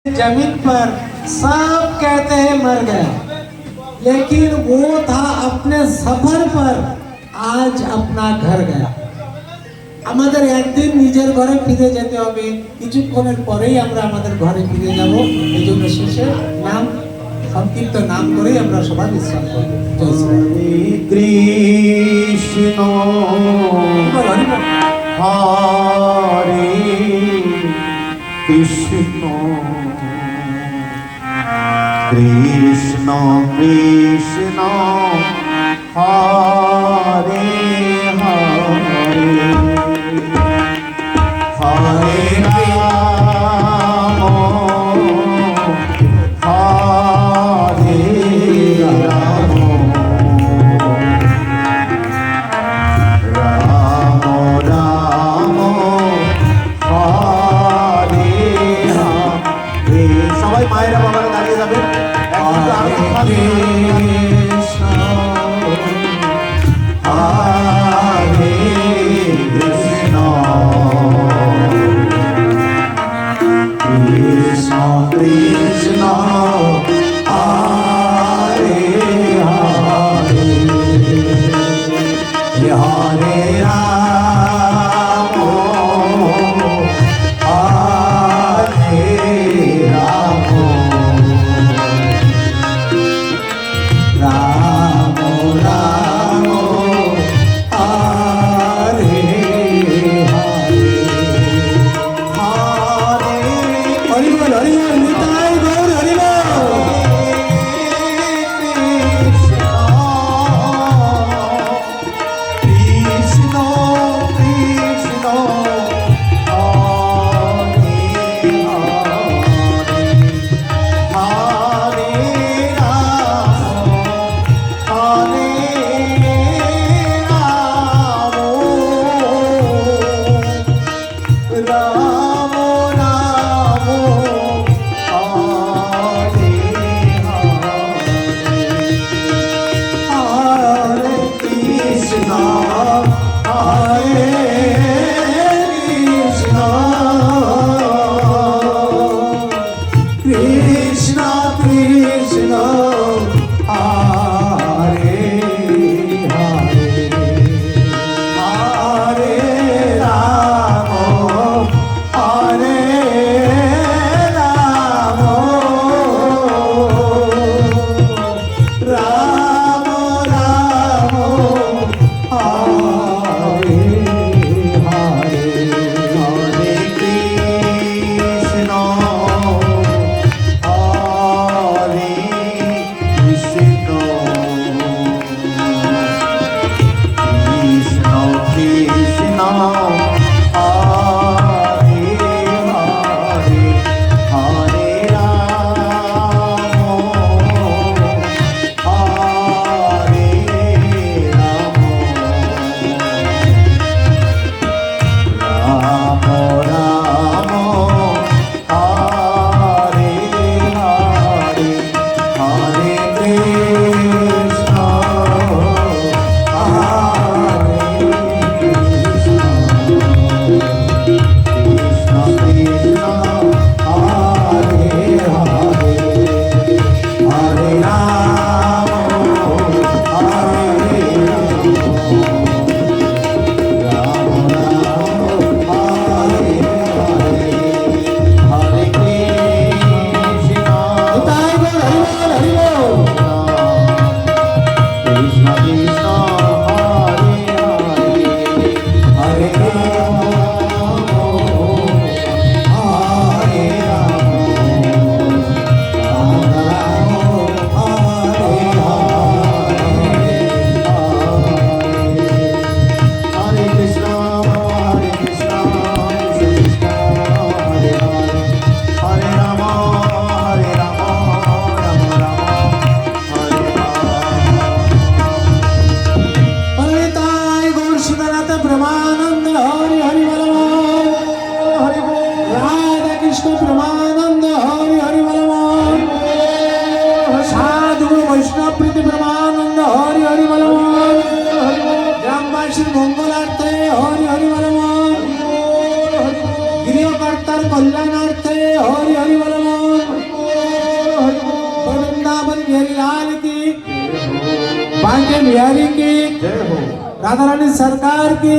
जमीन पर सब कहते हैं मर गया, लेकिन वो था अपने सफर पर आज अपना घर गया। আমাদের একদিন নিজের ঘরে ফিরে যেতে হবে, কিছুক্ষণের পরেই আমরা আমাদের ঘরে ফিরে যাব। এই জন্য শেষে নাম সংক্ষিপ্ত নাম করেই আমরা সবাই বিশ্রাম করব। জয় শ্রী কৃষ্ণ হরি বল। হরে কৃষ্ণ কৃষ্ণ কৃষ্ণ হরে হরে হরে রাম হরে রাম রাম রাম হরে হরে। সবাই মায়েরা বাবারা দাঁড়িয়ে যাবেন। হরে কৃষ্ণ হরে কৃষ্ণ কৃষ্ণ কৃষ্ণ হরে হরে হরে রাম হরে রাম রাম রাম হরে হরে হরে হরি বল, হরি বল, নিতাই গৌর হরি বল। কৃষ্ণ কৃষ্ণ হরে হরে রাম হরে রাম রাম রাম হরে कांके बिहारी की, जय हो राधा रानी सरकार की,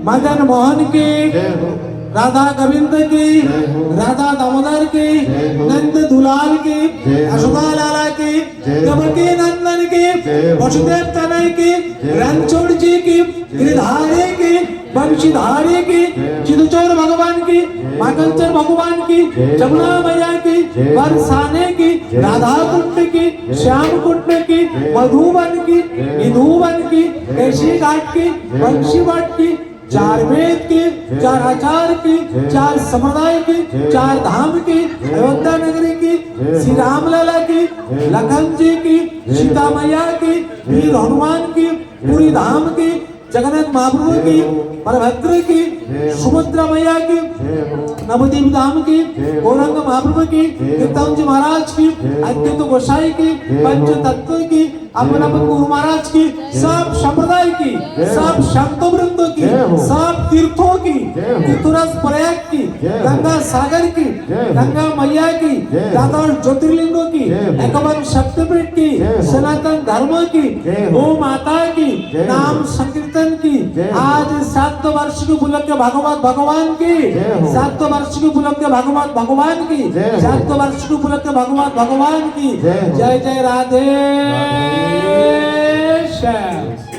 मदन मोहन की, जय हो राधा गोविंद की, जय हो। राधा दामोदर की, जय हो। नंद दुलाल की, जय हो। यशोदा लाला की, जय हो। देवकी नंदन की, जय हो। वसुदेव तनय की, जय हो। रणछोड़ जी की, गिरधारी की, बंशीधारी की, जय हो। चिदचोर भगवान की, माकंचर भगवान की, जय हो। जमुना मैया की, जय हो। बरसाने की, जय हो। राधा कुंड की, हो। श्याम कुंड की, जय हो। मधुबन की, जय हो। विधुवन की, हो। कैशी घाट की, हो। बंशी भट्ट की, चार वेद की, हो। चार आचार की, हो। चार संप्रदाय की, हो। चार धाम की, हो। अयोध्या नगरी की, हो। श्री राम लला की, हो। लखन जी की, हो। सीता मैया की, वीर हनुमान की, पूरी धाम की, जगन्नाथ महाप्रभु की, हो। बलभद्र की, हो। सुभद्रा मैया की, जय हो नवदीप धाम की, हो। गौरंग महाप्रभु की, कीर्तन जी महाराज की, हो। अद्वैत गोसाई की, हो। पंच तत्व की, अपना गुरु महाराज की, सब संप्रदाय की, हो। सब संत वृंद की, हो। सब तीर्थों की, हो। तीर्थराज प्रयाग की, हो। गंगा सागर की, हो। गंगा मैया की, हो। दातार ज्योतिर्लिंगों की, हो। एकवन शक्तिपीठ की, हो। सनातन धर्म की, हो। गो माता की, हो। नाम संकीर्तन की, हो। आज 7 वर्ष के बुलक के भागवत भगवान की, हो। 7 वर्ष के बुलक के भागवत भगवान की, हो। 7 वर्ष के बुलक के भागवत भगवान की, हो। जय जय राधे श्याम।